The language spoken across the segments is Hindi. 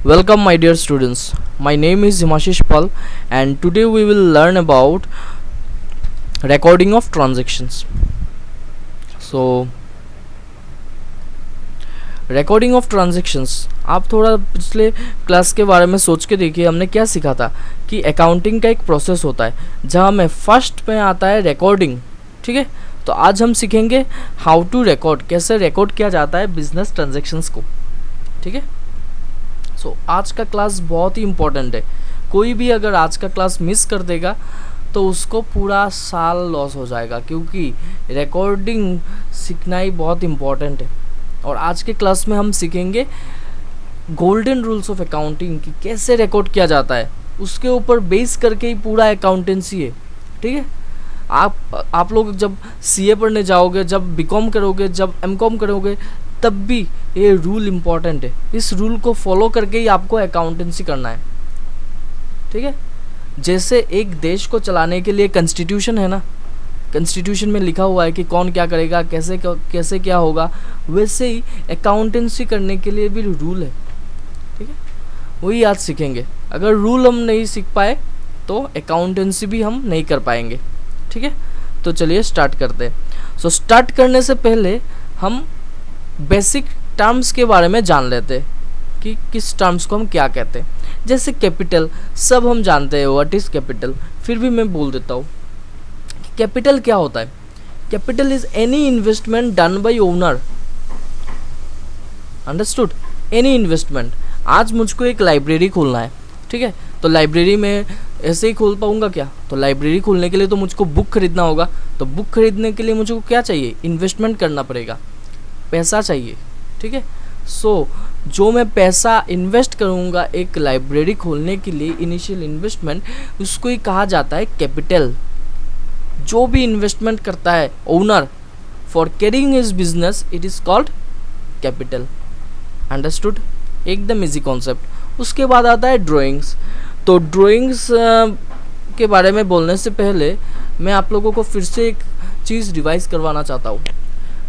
Welcome, my dear students. My name is Himashish Pal, and today we will learn about recording of transactions. So, recording of transactions, आप थोड़ा पिछले क्लास के बारे में सोच के देखिए, हमने क्या सीखा था कि अकाउंटिंग का एक प्रोसेस होता है जहाँ में फर्स्ट में आता है रिकॉर्डिंग. ठीक है, तो आज हम सीखेंगे हाउ टू रिकॉर्ड, कैसे रिकॉर्ड किया जाता है बिजनेस ट्रांजेक्शन्स को. ठीक है, सो आज का क्लास बहुत ही इम्पोर्टेंट है. कोई भी अगर आज का क्लास मिस कर देगा तो उसको पूरा साल लॉस हो जाएगा, क्योंकि रिकॉर्डिंग सीखना ही बहुत इम्पोर्टेंट है. और आज के क्लास में हम सीखेंगे गोल्डन रूल्स ऑफ अकाउंटिंग कि कैसे रिकॉर्ड किया जाता है, उसके ऊपर बेस करके ही पूरा अकाउंटेंसी है. ठीक है, आप लोग जब सीए पढ़ने जाओगे, जब बीकॉम करोगे, जब एमकॉम करोगे, तब भी ये रूल इम्पॉर्टेंट है. इस रूल को फॉलो करके ही आपको अकाउंटेंसी करना है. ठीक है, जैसे एक देश को चलाने के लिए कॉन्स्टिट्यूशन है ना, कॉन्स्टिट्यूशन में लिखा हुआ है कि कौन क्या करेगा, कैसे क्या होगा, वैसे ही अकाउंटेंसी करने के लिए भी रूल है. ठीक है, वही आज सीखेंगे. अगर रूल हम नहीं सीख पाए तो अकाउंटेंसी भी हम नहीं कर पाएंगे. ठीक है, तो चलिए स्टार्ट करते हैं. सो स्टार्ट करने से पहले हम बेसिक टर्म्स के बारे में जान लेते हैं कि किस टर्म्स को हम क्या कहते हैं. जैसे कैपिटल सब हम जानते हैं, व्हाट इज़ कैपिटल. फिर भी मैं बोल देता हूँ कि कैपिटल क्या होता है. Capital is any investment done by owner. Understood, any investment. आज मुझको एक लाइब्रेरी खोलना है. ठीक है, तो लाइब्रेरी में ऐसे ही खोल पाऊंगा क्या? तो लाइब्रेरी खोलने के लिए तो मुझको बुक खरीदना होगा. तो बुक खरीदने के लिए मुझको क्या चाहिए? इन्वेस्टमेंट करना पड़ेगा, पैसा चाहिए. ठीक है, सो जो मैं पैसा इन्वेस्ट करूँगा एक लाइब्रेरी खोलने के लिए, इनिशियल इन्वेस्टमेंट, उसको ही कहा जाता है कैपिटल. जो भी इन्वेस्टमेंट करता है owner for carrying his business, it is called capital. Understood, एकदम इजी कॉन्सेप्ट. उसके बाद आता है ड्राइंग्स. तो ड्राइंग्स के बारे में बोलने से पहले मैं आप लोगों को फिर से एक चीज़ रिवाइज करवाना चाहता हूँ.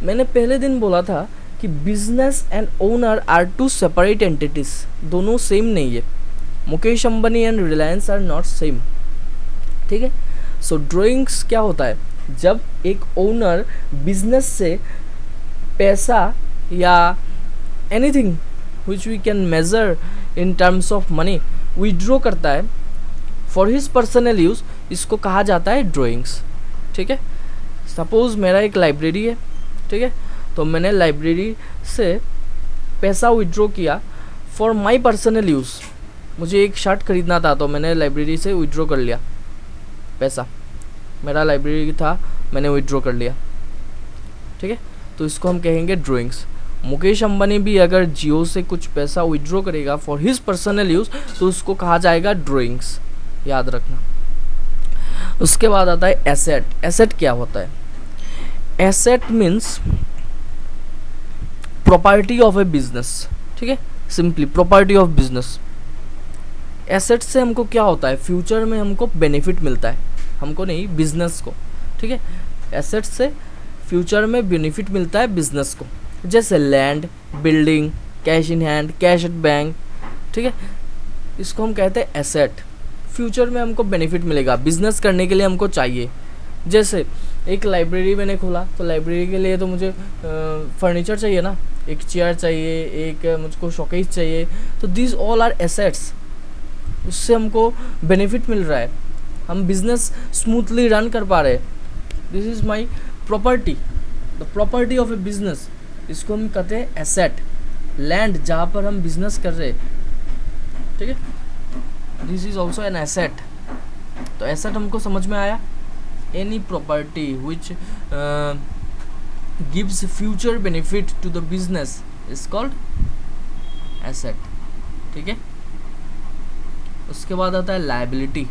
मैंने पहले दिन बोला था कि business and owner are two separate entities. दोनों सेम नहीं है. Mukesh Ambani and Reliance are not same. ठीक है, सो ड्राइंग्स क्या होता है? जब एक ओनर बिजनेस से पैसा या anything which we can measure in terms of money withdraw करता है फॉर हिज पर्सनल यूज़, इसको कहा जाता है ड्राइंग्स. ठीक है, सपोज मेरा एक लाइब्रेरी है. ठीक है, तो मैंने लाइब्रेरी से पैसा विड्रॉ किया फॉर माय पर्सनल यूज़. मुझे एक शर्ट खरीदना था तो मैंने लाइब्रेरी से विड्रॉ कर लिया पैसा. मेरा लाइब्रेरी था, मैंने विड्रॉ कर लिया. ठीक है, तो इसको हम कहेंगे ड्राइंग्स. मुकेश अंबानी भी अगर जियो से कुछ पैसा विड्रॉ करेगा फॉर हिज पर्सनल यूज़ तो उसको कहा जाएगा ड्राइंग्स. याद रखना. उसके बाद आता है एसेट. एसेट क्या होता है? Asset means property of A business. ठीक है, simply property of business. Asset से हमको क्या होता है? फ्यूचर में हमको बेनिफिट मिलता है, हमको नहीं, बिजनेस को. ठीक है, एसेट से फ्यूचर में बेनिफिट मिलता है बिजनेस को. जैसे land, building, cash in hand, cash at bank. ठीक है, इसको हम कहते हैं एसेट. फ्यूचर में हमको बेनिफिट मिलेगा, बिजनेस करने के लिए हमको चाहिए. जैसे एक लाइब्रेरी मैंने खोला तो लाइब्रेरी के लिए तो मुझे फर्नीचर चाहिए ना, एक चेयर चाहिए, एक मुझको शोकेस चाहिए. तो दिस ऑल आर एसेट्स. उससे हमको बेनिफिट मिल रहा है, हम बिजनेस स्मूथली रन कर पा रहे हैं. This is my property, the property of A business. इसको हम कहते हैं एसेट. लैंड जहाँ पर हम बिजनेस कर रहे हैं. ठीक है, this is also an asset. तो एसेट हमको समझ में आया. Any property which gives future benefit to the business is called asset. ठीक है, उसके बाद आता है लायबिलिटी.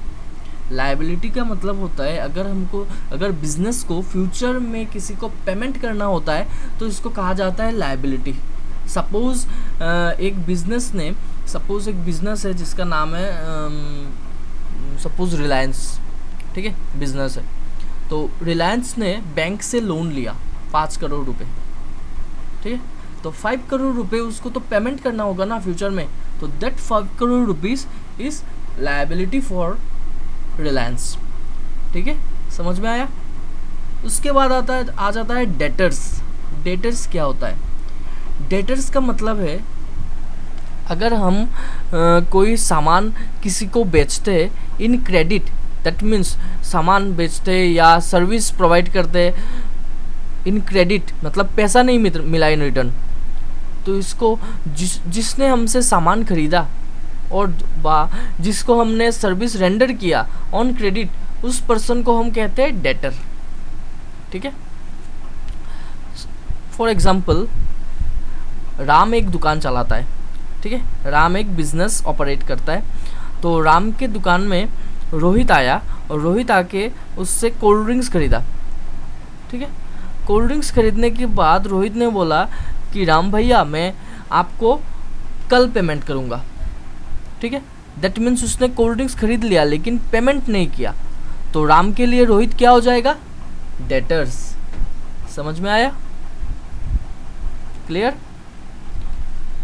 लायबिलिटी का मतलब होता है अगर बिजनेस को फ्यूचर में किसी को पेमेंट करना होता है तो इसको कहा जाता है लायबिलिटी. सपोज एक बिजनेस है जिसका नाम है सपोज रिलायंस. ठीक है, बिजनेस है. तो रिलायंस ने बैंक से लोन लिया 5 करोड़ रुपए. ठीक है, तो 5 करोड़ रुपए उसको तो पेमेंट करना होगा ना फ्यूचर में. तो that 5 crore rupees is liability for Reliance. ठीक है, समझ में आया। उसके बाद आ जाता है डेटर्स। डेटर्स क्या होता है? डेटर्स का मतलब है अगर हम कोई सामान किसी को बेचते हैं इन क्रेडिट, दैट मीन्स सामान बेचते हैं या सर्विस प्रोवाइड करते हैं इन क्रेडिट, मतलब पैसा नहीं मिला इन रिटर्न, तो इसको जिसने हमसे सामान खरीदा और जिसको हमने सर्विस रेंडर किया ऑन क्रेडिट, उस पर्सन को हम कहते हैं डेटर। ठीक है, फॉर एग्जाम्पल राम एक दुकान चलाता है। ठीक है, राम एक बिजनेस ऑपरेट करता है। तो राम के दुकान में रोहित आया और रोहित आके उससे कोल्ड ड्रिंक्स खरीदा। ठीक है, कोल्ड ड्रिंक्स खरीदने के बाद रोहित ने बोला कि राम भैया मैं आपको कल पेमेंट करूँगा। ठीक है, दैट मीन्स उसने कोल्ड ड्रिंक्स खरीद लिया लेकिन पेमेंट नहीं किया, तो राम के लिए रोहित क्या हो जाएगा? डेटर्स। समझ में आया? क्लियर?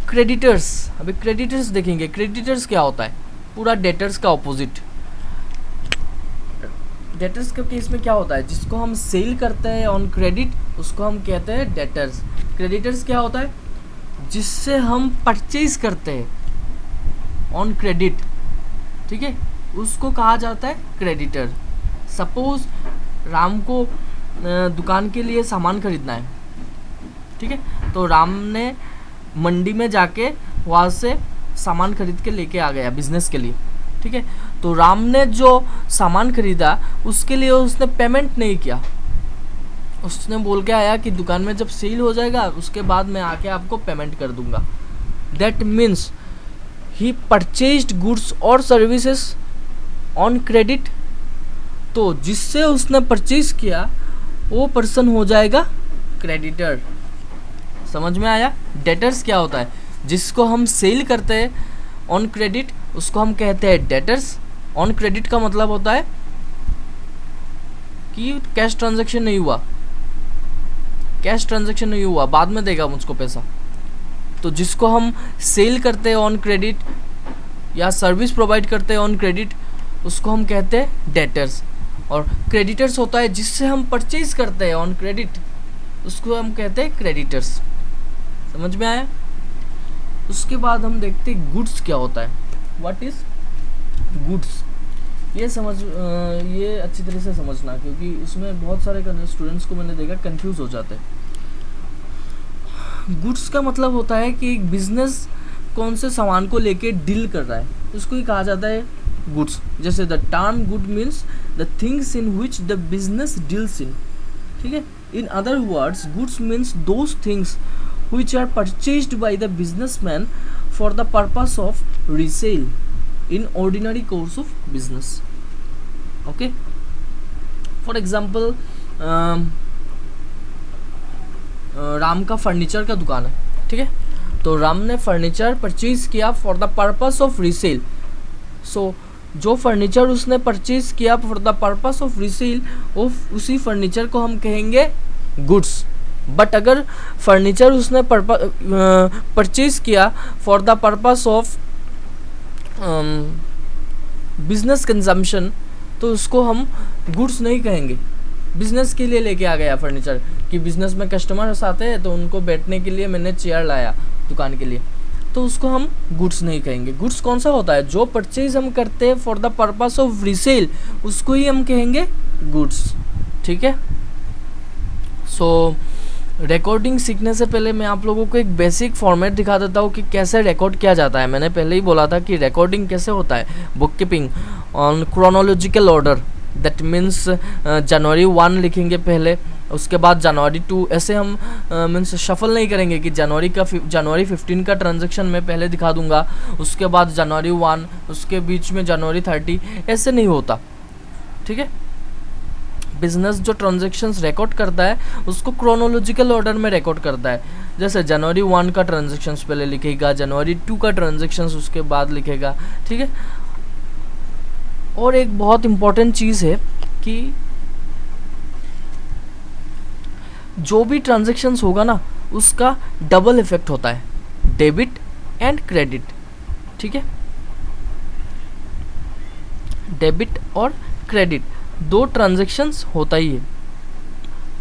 क्रेडिटर्स। अभी क्रेडिटर्स देखेंगे। क्रेडिटर्स क्या होता है? पूरा डेटर्स का ऑपोजिट। डेटर्स के केस में क्या होता है? जिसको हम सेल करते हैं ऑन क्रेडिट उसको हम कहते हैं डेटर्स। क्रेडिटर्स क्या होता है? जिससे हम परचेज करते हैं ऑन क्रेडिट, ठीक है, उसको कहा जाता है क्रेडिटर। सपोज राम को दुकान के लिए सामान खरीदना है। ठीक है, तो राम ने मंडी में जाके वहाँ से सामान खरीद के लेके आ गया बिजनेस के लिए। ठीक है, तो राम ने जो सामान खरीदा उसके लिए उसने पेमेंट नहीं किया। उसने बोल के आया कि दुकान में जब सेल हो जाएगा उसके बाद मैं आके आपको पेमेंट कर दूंगा। That means he purchased goods और सर्विसेज ऑन क्रेडिट। तो जिससे उसने परचेज किया वो पर्सन हो जाएगा क्रेडिटर। समझ में आया? डेटर्स क्या होता है? जिसको हम सेल करते हैं ऑन क्रेडिट उसको हम कहते हैं डेटर्स। ऑन क्रेडिट का मतलब होता है कि कैश ट्रांजैक्शन नहीं हुआ, कैश ट्रांजैक्शन नहीं हुआ, बाद में देगा मुझको पैसा। तो जिसको हम सेल करते हैं ऑन क्रेडिट या सर्विस प्रोवाइड करते हैं ऑन क्रेडिट उसको हम कहते हैं डेटर्स। और क्रेडिटर्स होता है जिससे हम परचेज करते हैं ऑन क्रेडिट, उसको हम कहते हैं क्रेडिटर्स। समझ में आया? उसके बाद हम देखते हैं गुड्स क्या होता है। What is goods? ये अच्छी तरह से समझना, क्योंकि इसमें बहुत सारे स्टूडेंट्स को मैंने देखा कंफ्यूज हो जाते हैं। गुड्स का मतलब होता है कि एक बिजनेस कौन से सामान को लेके डील कर रहा है, उसको ही कहा जाता है गुड्स। जैसे the term good means the things in which the business deals in. ठीक है, in other words goods means those things which are purchased by the businessman for the purpose of resale in ordinary course of business. Okay, for example Ram का फर्नीचर का दुकान है। ठीक है, तो राम ने फर्नीचर परचेज किया for the purpose of resale. So जो फर्नीचर उसने परचेज किया for the purpose of resale उसी फर्नीचर को हम कहेंगे गुड्स। बट अगर फर्नीचर उसने परचेज किया for the purpose of business consumption तो उसको हम गुड्स नहीं कहेंगे। बिजनेस के लिए लेके आ गया फर्नीचर कि बिजनेस में कस्टमर्स आते हैं तो उनको बैठने के लिए मैंने चेयर लाया दुकान के लिए, तो उसको हम गुड्स नहीं कहेंगे। गुड्स कौन सा होता है? जो परचेज हम करते हैं for the purpose of resale उसको ही हम कहेंगे गुड्स। ठीक है, सो रिकॉर्डिंग सीखने से पहले मैं आप लोगों को एक बेसिक फॉर्मेट दिखा देता हूँ कि कैसे रिकॉर्ड किया जाता है। मैंने पहले ही बोला था कि रिकॉर्डिंग कैसे होता है। Bookkeeping on chronological order, that means जनवरी 1 लिखेंगे पहले, उसके बाद जनवरी 2, ऐसे हम मीन्स शफल नहीं करेंगे कि जनवरी 15 का ट्रांजैक्शन मैं पहले दिखा दूंगा, उसके बाद जनवरी 1, उसके बीच में जनवरी 30, ऐसे नहीं होता। ठीक है, बिजनेस जो ट्रांजैक्शंस रिकॉर्ड करता है उसको क्रोनोलॉजिकल ऑर्डर में रिकॉर्ड करता है। जैसे जनवरी 1 का ट्रांजैक्शंस पहले लिखेगा, जनवरी 2 का ट्रांजैक्शंस उसके बाद लिखेगा। ठीक है, और एक बहुत इम्पॉर्टेंट चीज़ है कि जो भी ट्रांजैक्शंस होगा ना उसका डबल इफेक्ट होता है, डेबिट एंड क्रेडिट। ठीक है, डेबिट और क्रेडिट दो ट्रांजैक्शंस होता ही है।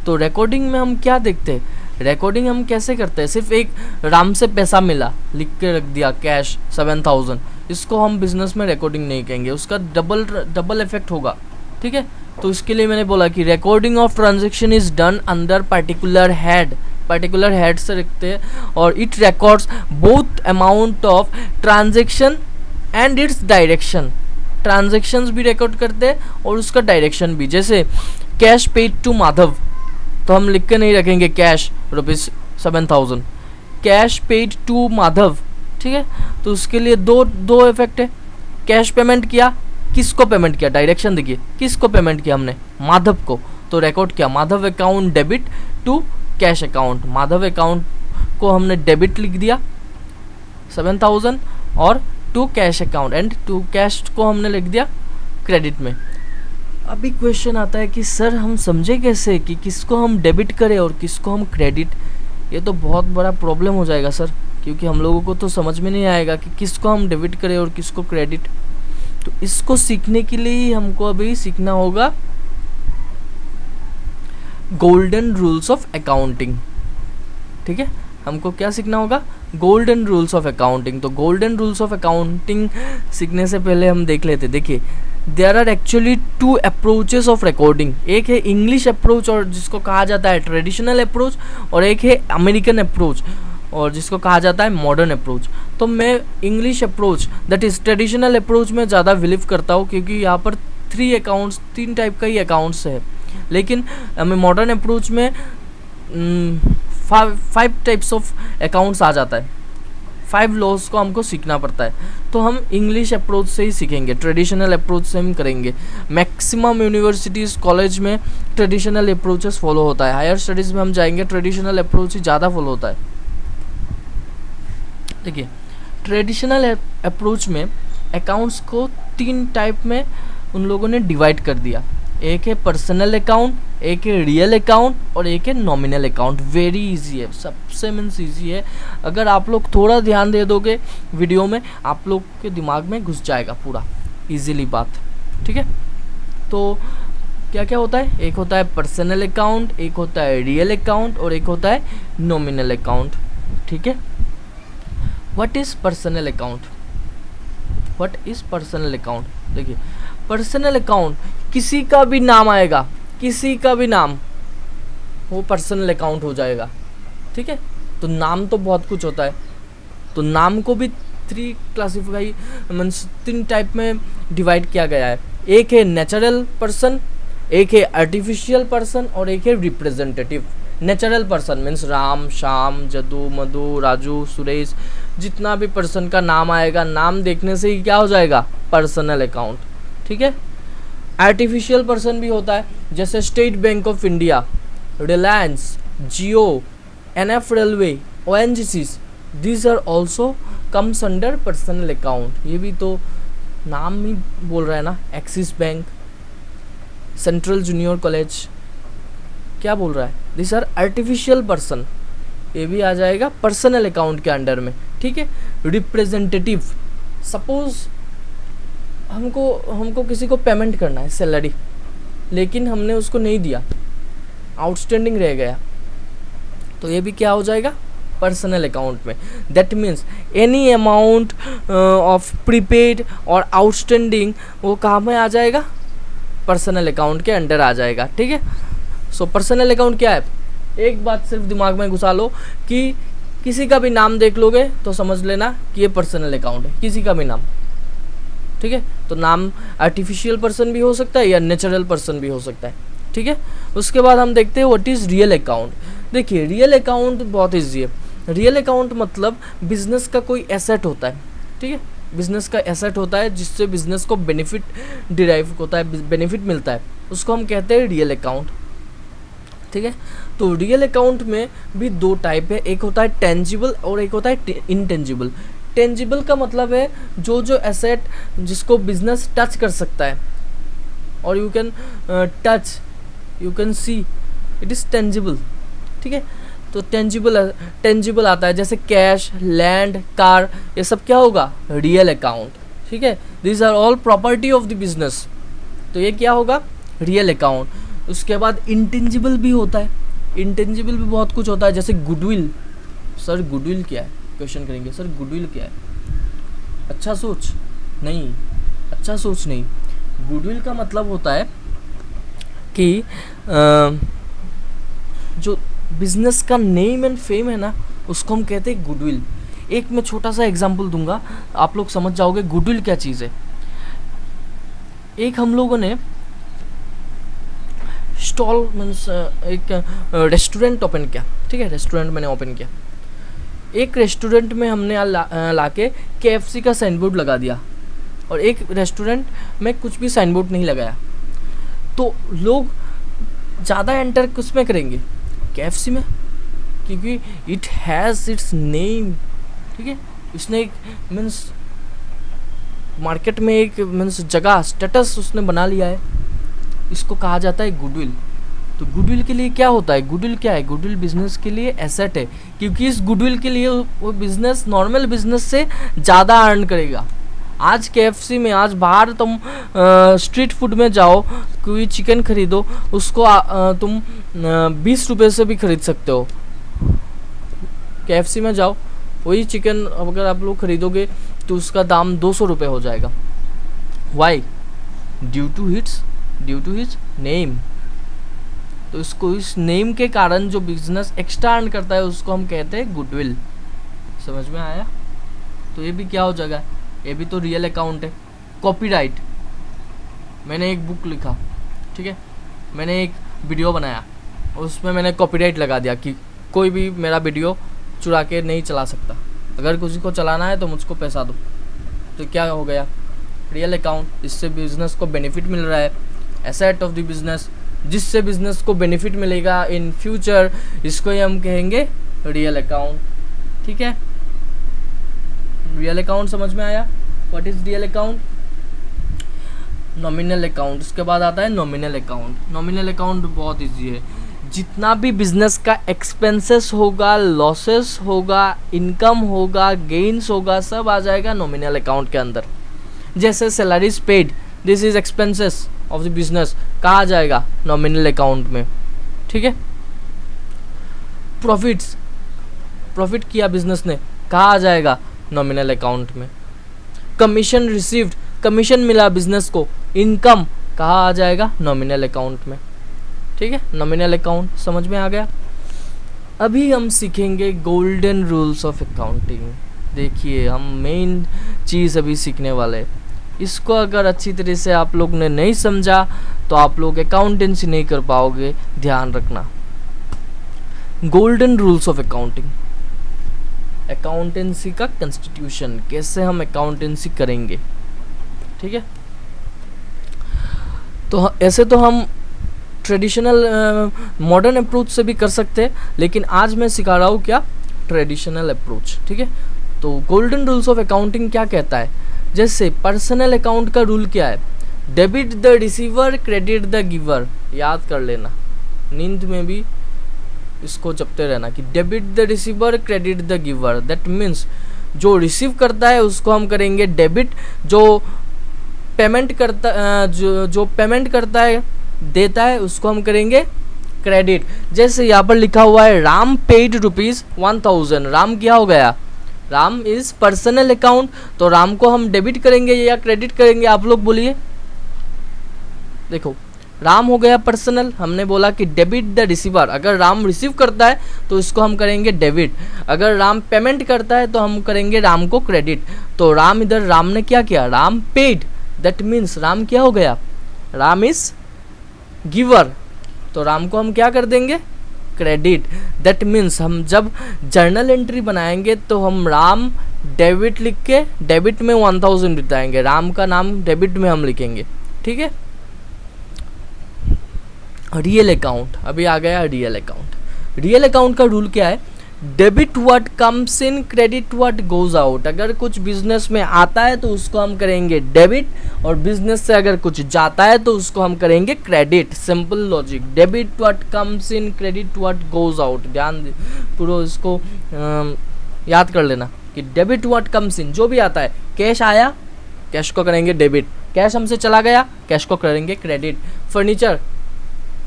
तो रिकॉर्डिंग में हम क्या देखते हैं, रिकॉर्डिंग हम कैसे करते हैं, सिर्फ एक राम से पैसा मिला लिख के रख दिया कैश 7000, इसको हम बिजनेस में रिकॉर्डिंग नहीं कहेंगे, उसका डबल इफेक्ट होगा। ठीक है, तो इसके लिए मैंने बोला कि recording of transaction is done under particular head से रखते हैं, और it records both amount of transaction and its direction. Transactions भी रिकॉर्ड करते हैं और उसका डायरेक्शन भी। जैसे कैश पेड टू माधव, तो हम लिख के नहीं रखेंगे cash ₹7000, cash paid to Madhav. ठीक है, तो उसके लिए दो इफेक्ट है। कैश पेमेंट किया, किसको पेमेंट किया, डायरेक्शन देखिए, किसको पेमेंट किया हमने, माधव को, तो रिकॉर्ड किया Madhav account debit to cash account. Madhav account को हमने डेबिट लिख दिया 7000 और to cash account, and to cash को हमने लिख दिया क्रेडिट में। अभी क्वेश्चन आता है कि सर हम समझे कैसे कि किसको हम डेबिट करें और किसको हम क्रेडिट। ये तो बहुत बड़ा प्रॉब्लम हो जाएगा सर, क्योंकि हम लोगों को तो समझ में नहीं आएगा कि किसको हम डेबिट करें और किसको क्रेडिट। तो इसको सीखने के लिए ही हमको अभी सीखना होगा गोल्डन रूल्स ऑफ अकाउंटिंग। ठीक है, हमको क्या सीखना होगा, गोल्डन रूल्स ऑफ अकाउंटिंग। तो गोल्डन रूल्स ऑफ अकाउंटिंग सीखने से पहले हम देख लेते, देखिए there are actually two approaches of recording. एक है इंग्लिश अप्रोच और जिसको कहा जाता है ट्रेडिशनल अप्रोच, और एक है अमेरिकन अप्रोच और जिसको कहा जाता है मॉडर्न अप्रोच। तो मैं English approach that is traditional approach में ज़्यादा बिलीव करता हूँ, क्योंकि यहाँ पर तीन टाइप का ही अकाउंट्स है। लेकिन हमें मॉडर्न अप्रोच में 5 टाइप्स ऑफ अकाउंट्स आ जाता है, 5 लॉज को हमको सीखना पड़ता है। तो हम इंग्लिश अप्रोच से ही सीखेंगे, ट्रेडिशनल अप्रोच से हम करेंगे। मैक्सिमम यूनिवर्सिटीज़ कॉलेज में ट्रेडिशनल अप्रोचेस फॉलो होता है, हायर स्टडीज़ में हम जाएंगे ट्रेडिशनल अप्रोच ही ज़्यादा फॉलो होता है। देखिए ट्रेडिशनल अप्रोच में अकाउंट्स को 3 टाइप में उन लोगों ने डिवाइड कर दिया। एक है पर्सनल अकाउंट, एक है रियल अकाउंट और एक है नॉमिनल अकाउंट। वेरी इजी है, सबसे मीन्स इजी है। अगर आप लोग थोड़ा ध्यान दे दोगे वीडियो में, आप लोग के दिमाग में घुस जाएगा पूरा इजीली बात। ठीक है, तो क्या क्या होता है, एक होता है पर्सनल अकाउंट, एक होता है रियल अकाउंट और एक होता है नॉमिनल अकाउंट। ठीक है, what is personal account, what is personal account. देखिए पर्सनल अकाउंट किसी का भी नाम आएगा, किसी का भी नाम, वो पर्सनल अकाउंट हो जाएगा। ठीक है, तो नाम तो बहुत कुछ होता है, तो नाम को भी 3 टाइप में डिवाइड किया गया है। एक है नेचुरल पर्सन, एक है आर्टिफिशियल पर्सन और एक है representative. Natural person means Ram, Shyam, जदू, मधु, राजू, सुरेश, जितना भी पर्सन का नाम आएगा, नाम देखने से ही क्या हो जाएगा, पर्सनल अकाउंट। ठीक है, आर्टिफिशियल पर्सन भी होता है, जैसे State Bank of India, Reliance, Jio, NF railway, ONGC, these are also comes under personal account. ये भी तो नाम ही बोल रहा है ना, Axis Bank, Central Junior College, क्या बोल रहा है, दिस आर आर्टिफिशियल पर्सन, ये भी आ जाएगा पर्सनल अकाउंट के अंडर में। ठीक है, रिप्रेजेंटेटिव, सपोज हमको किसी को पेमेंट करना है सैलरी, लेकिन हमने उसको नहीं दिया, आउटस्टैंडिंग रह गया, तो ये भी क्या हो जाएगा, पर्सनल अकाउंट में। That means any amount of prepaid और आउटस्टैंडिंग वो कहाँ में आ जाएगा, पर्सनल अकाउंट के अंडर आ जाएगा। ठीक है, सो पर्सनल अकाउंट क्या है, एक बात सिर्फ दिमाग में घुसा लो कि किसी का भी नाम देख लोगे तो समझ लेना कि ये पर्सनल अकाउंट है, किसी का भी नाम। ठीक है, तो नाम आर्टिफिशियल पर्सन भी हो सकता है या नेचुरल पर्सन भी हो सकता है। ठीक है, उसके बाद हम देखते हैं व्हाट इज़ रियल अकाउंट। देखिए रियल अकाउंट बहुत ईजी है। रियल अकाउंट मतलब बिजनेस का कोई एसेट होता है। ठीक है, बिजनेस का एसेट होता है जिससे बिजनेस को बेनिफिट डिराइव होता है, बेनिफिट मिलता है, उसको हम कहते हैं रियल अकाउंट। ठीक है, तो रियल अकाउंट में भी 2 टाइप है, एक होता है टेंजिबल और एक होता है इनटेंजिबल। टेंजिबल का मतलब है जो एसेट जिसको बिजनेस टच कर सकता है, और you can touch, you can see, it is tangible. ठीक है, तो टेंजिबल आता है, जैसे कैश, लैंड, कार, ये सब क्या होगा, रियल अकाउंट, ठीक है। These are all property of the business, तो ये क्या होगा, रियल अकाउंट। उसके बाद इंटेंजिबल भी होता है, इंटेंजिबल भी बहुत कुछ होता है, जैसे गुडविल। सर गुडविल क्या है, क्वेश्चन करेंगे, सर गुडविल क्या है, अच्छा सोच नहीं, अच्छा सोच नहीं। गुडविल का मतलब होता है कि जो बिजनेस का नेम एंड फेम है ना, उसको हम कहते हैं गुडविल। एक मैं छोटा सा एग्जांपल दूंगा, आप लोग समझ जाओगे गुडविल क्या चीज़ है। एक हम लोगों ने स्टॉल मीन्स एक रेस्टोरेंट ओपन किया, ठीक है, रेस्टोरेंट मैंने ओपन किया। एक रेस्टोरेंट में हमने लाके KFC का साइन बोर्ड लगा दिया, और एक रेस्टोरेंट में कुछ भी साइन बोर्ड नहीं लगाया, तो लोग ज़्यादा एंटर किस में करेंगे, KFC में, क्योंकि इट हैज़ इट्स नेम, ठीक है। उसने एक मीन्स मार्केट में एक मीन्स जगह, स्टेटस उसने बना लिया है, इसको कहा जाता है गुडविल। तो गुडविल के लिए क्या होता है, गुडविल क्या है, गुडविल बिजनेस के लिए एसेट है, क्योंकि इस गुडविल के लिए वो बिजनेस नॉर्मल बिजनेस से ज़्यादा अर्न करेगा। आज KFC में, आज बाहर तुम स्ट्रीट फूड में जाओ, कोई चिकन खरीदो, उसको तुम 20 रुपये से भी खरीद सकते हो। KFC में जाओ, वही चिकन अगर आप लोग खरीदोगे तो उसका दाम 200 रुपये हो जाएगा। Why, due to its name. तो इसको, इस नेम के कारण जो बिजनेस एक्स्ट्रा अर्न करता है उसको हम कहते हैं गुडविल। समझ में आया। तो ये भी क्या हो जाएगा, ये भी तो रियल अकाउंट है। कॉपीराइट, मैंने एक बुक लिखा, ठीक है, मैंने एक वीडियो बनाया, उसमें मैंने कॉपीराइट लगा दिया कि कोई भी मेरा वीडियो चुरा के नहीं चला सकता, अगर किसी को चलाना है तो मुझको पैसा दो। तो क्या हो गया, रियल अकाउंट। इससे बिजनेस को बेनिफिट मिल रहा है, एसेट ऑफ द बिजनेस, जिससे बिजनेस को बेनिफिट मिलेगा इन फ्यूचर, इसको ही हम कहेंगे रियल अकाउंट, ठीक है। रियल अकाउंट समझ में आया। What is real account. Nominal account, उसके बाद आता है नॉमिनल अकाउंट। नॉमिनल अकाउंट बहुत इजी है, जितना भी बिजनेस का एक्सपेंसेस होगा, लॉसेस होगा, इनकम होगा, गेन्स होगा, सब आ जाएगा नॉमिनल अकाउंट के अंदर। जैसे salaries paid, this is expenses of the business, कहा जाएगा नॉमिनल अकाउंट में, ठीक है। प्रॉफिट किया बिजनेस ने, कहा जाएगा नॉमिनल अकाउंट में। कमीशन रिसीव्ड, कमीशन मिला बिजनेस को, इनकम, कहा आ जाएगा नॉमिनल अकाउंट में, ठीक है। नॉमिनल अकाउंट समझ में आ गया। अभी हम सीखेंगे गोल्डन रूल्स ऑफ अकाउंटिंग। देखिए, हम मेन चीज़ अभी सीखने वाले हैं। इसको अगर अच्छी तरह से आप लोग ने नहीं समझा तो आप लोग अकाउंटेंसी नहीं कर पाओगे, ध्यान रखना। Golden rules of accounting, accountancy का कॉन्स्टिट्यूशन, कैसे हम अकाउंटेंसी करेंगे, ठीक है। तो ऐसे तो हम ट्रेडिशनल मॉडर्न अप्रोच से भी कर सकते हैं, लेकिन आज मैं सिखा रहा हूँ क्या, ट्रेडिशनल अप्रोच, ठीक है। तो गोल्डन रूल्स ऑफ अकाउंटिंग क्या कहता है, जैसे पर्सनल अकाउंट का रूल क्या है, debit the receiver, credit the giver. याद कर लेना, नींद में भी इसको जपते रहना कि debit the receiver, credit the giver. That means जो रिसीव करता है उसको हम करेंगे डेबिट, जो पेमेंट करता है देता है उसको हम करेंगे क्रेडिट। जैसे यहाँ पर लिखा हुआ है राम पेड ₹1000, राम क्या हो गया, राम इज पर्सनल अकाउंट, तो राम को हम डेबिट करेंगे या क्रेडिट करेंगे, आप लोग बोलिए। देखो, राम हो गया पर्सनल, हमने बोला कि डेबिट द रिसीवर, अगर राम रिसीव करता है तो इसको हम करेंगे डेबिट, अगर राम पेमेंट करता है तो हम करेंगे राम को क्रेडिट। तो राम, इधर राम ने क्या किया, Ram paid, that means Ram क्या हो गया, राम इज गिवर, तो राम को हम क्या कर देंगे, क्रेडिट। दैट मीन्स हम जब जर्नल एंट्री बनाएंगे तो हम राम डेबिट लिख के डेबिट में 1000 बिताएंगे, राम का नाम डेबिट में हम लिखेंगे, ठीक है। रियल अकाउंट, अभी आ गया रियल अकाउंट। रियल अकाउंट का रूल क्या है, debit what comes in, credit what goes out. अगर कुछ बिजनेस में आता है तो उसको हम करेंगे डेबिट, और बिजनेस से अगर कुछ जाता है तो उसको हम करेंगे credit. Simple logic, debit what comes in, credit what goes out. ध्यान पूरा इसको याद कर लेना कि डेबिट व्हाट कम्स इन, जो भी आता है, कैश आया, कैश को करेंगे डेबिट, कैश हमसे चला गया, कैश को करेंगे क्रेडिट।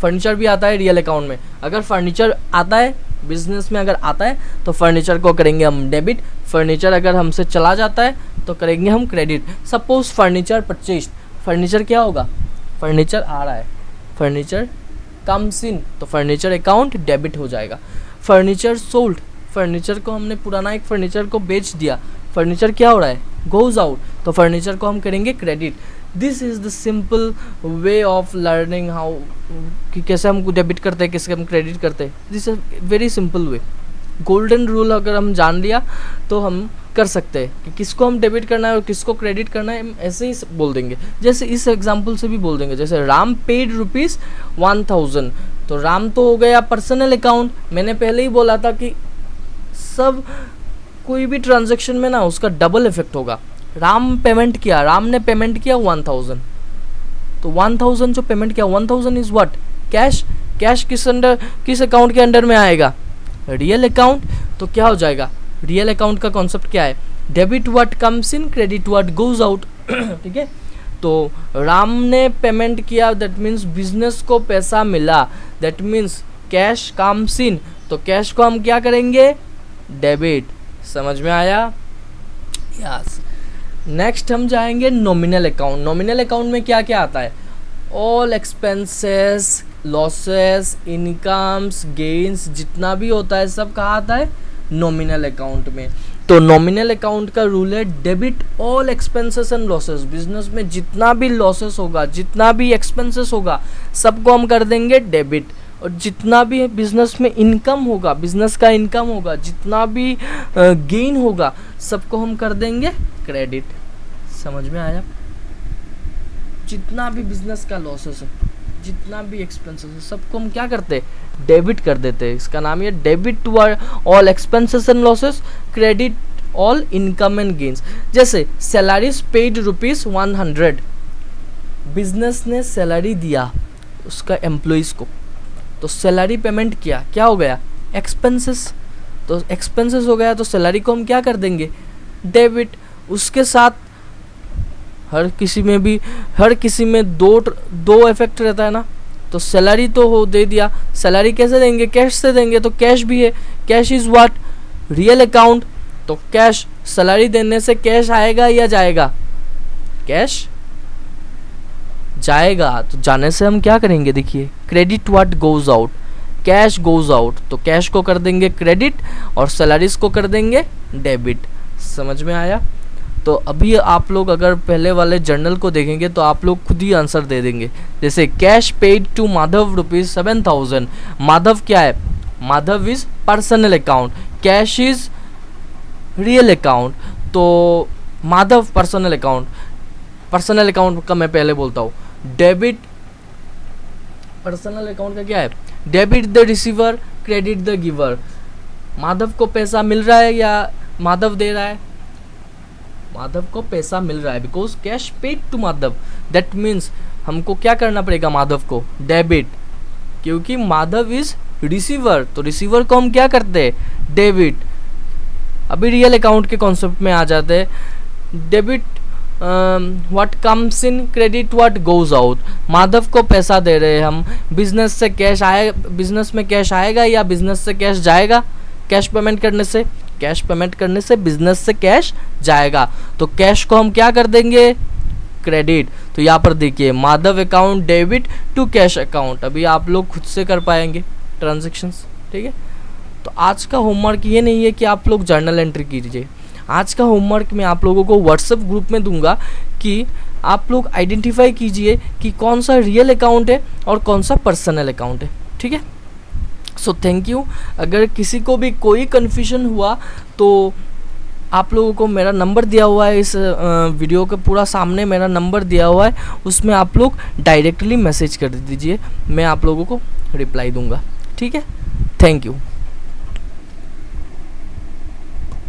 फर्नीचर भी आता है रियल अकाउंट में। अगर फर्नीचर आता है बिजनेस में, अगर आता है तो फर्नीचर को करेंगे हम डेबिट। फर्नीचर अगर हमसे चला जाता है तो करेंगे हम credit. Suppose furniture purchase, furniture क्या होगा, फर्नीचर आ रहा है, फर्नीचर कम्स इन, तो फर्नीचर अकाउंट डेबिट हो जाएगा। फर्नीचर सोल्ड, फर्नीचर को हमने पुराना एक फर्नीचर को बेच दिया, फर्नीचर क्या हो रहा है, गोज आउट, तो फर्नीचर को हम करेंगे credit. This is the simple way of learning how, कि कैसे हम डेबिट करते हैं, कैसे हम क्रेडिट करते हैं। This is very simple way. Golden rule अगर हम जान लिया तो हम कर सकते हैं कि किसको हम डेबिट करना है और किसको क्रेडिट करना है, हम ऐसे ही बोल देंगे। जैसे इस एग्जांपल से भी बोल देंगे, जैसे राम पेड ₹1000, तो राम तो हो गया पर्सनल अकाउंट। मैंने पहले ही बोला था कि सब कोई भी ट्रांजैक्शन में ना उसका डबल इफेक्ट होगा। राम ने पेमेंट किया 1000, तो 1000 जो पेमेंट किया, 1000 इज व्हाट, कैश। कैश किस अकाउंट के अंडर में आएगा, रियल अकाउंट। तो क्या हो जाएगा, रियल अकाउंट का कॉन्सेप्ट क्या है, debit what comes in, credit what goes out. ठीक है, तो राम ने पेमेंट किया, दैट मीन्स बिजनेस को पैसा मिला, that means cash comes in, तो कैश को हम क्या करेंगे, डेबिट। समझ में आया, यस। नेक्स्ट हम जाएंगे नॉमिनल अकाउंट। नॉमिनल अकाउंट में क्या क्या आता है, all expenses, losses, incomes, gains, जितना भी होता है सब कहाँ आता है, नॉमिनल अकाउंट में। तो नॉमिनल अकाउंट का रूल है debit all expenses and losses. Business में जितना भी लॉसेस होगा, जितना भी एक्सपेंसेस होगा, सबको हम कर देंगे डेबिट। और जितना भी बिजनेस में इनकम होगा, बिजनेस का इनकम होगा, जितना भी गेन होगा, सबको हम कर देंगे क्रेडिट। समझ में आया, जितना भी बिजनेस का लॉसेस है, जितना भी एक्सपेंसेस है, सबको हम क्या करते हैं, डेबिट कर देते हैं। इसका नाम है debit to all expenses and losses, credit all income and gains. जैसे सैलरीज पेड ₹100, बिजनेस ने सैलरी दिया उसका एम्प्लॉइज को, तो सैलरी पेमेंट किया, क्या हो गया, एक्सपेंसेस। तो एक्सपेंसेस हो गया, तो सैलरी को हम क्या कर देंगे, डेबिट। उसके साथ हर किसी में दो इफेक्ट रहता है ना, तो सैलरी तो हो दे दिया, सैलरी कैसे देंगे, कैश से देंगे, तो कैश भी है, cash is what, real account. तो कैश, सैलरी देने से कैश आएगा या जाएगा, कैश जाएगा, तो जाने से हम क्या करेंगे, देखिए, credit what goes out, cash goes out, तो कैश को कर देंगे क्रेडिट और सैलरीज को कर देंगे डेबिट। समझ में आया। तो अभी आप लोग अगर पहले वाले जर्नल को देखेंगे तो आप लोग खुद ही आंसर दे देंगे। जैसे cash paid to Madhav ₹7,000, Madhav क्या है, Madhav is personal account, cash is real account, तो माधव पर्सनल अकाउंट का मैं पहले बोलता हूँ, डेबिट पर्सनल अकाउंट का क्या है, debit the receiver, credit the giver. Madhav को पैसा मिल रहा है या माधव दे रहा है, माधव को पैसा मिल रहा है, because cash paid to Madhav, that means हमको क्या करना पड़ेगा, माधव को डेबिट, क्योंकि माधव इज रिसीवर, तो रिसीवर को हम क्या करते हैं, डेबिट। अभी रियल अकाउंट के कॉन्सेप्ट में आ जाते हैं, debit what comes in, credit what goes out. Madhav को पैसा दे रहे हैं हम, बिजनेस से कैश आए, बिजनेस में कैश आएगा या बिजनेस से कैश जाएगा, कैश पेमेंट करने से बिजनेस से कैश जाएगा, तो कैश को हम क्या कर देंगे, क्रेडिट। तो यहाँ पर देखिए, Madhav account debit to cash account. अभी आप लोग खुद से कर पाएंगे ट्रांजेक्शन्स, ठीक है। तो आज का होमवर्क ये नहीं है कि आप लोग जर्नल एंट्री कीजिए, आज का होमवर्क मैं आप लोगों को व्हाट्सएप ग्रुप में दूंगा कि आप लोग आइडेंटिफाई कीजिए कि कौन सा रियल अकाउंट है और कौन सा पर्सनल अकाउंट है, ठीक है। So thank you. अगर किसी को भी कोई कन्फ्यूजन हुआ तो आप लोगों को मेरा नंबर दिया हुआ है, इस वीडियो के पूरा सामने मेरा नंबर दिया हुआ है, उसमें आप लोग डायरेक्टली मैसेज कर दीजिए, मैं आप लोगों को रिप्लाई दूंगा, ठीक है। Thank you.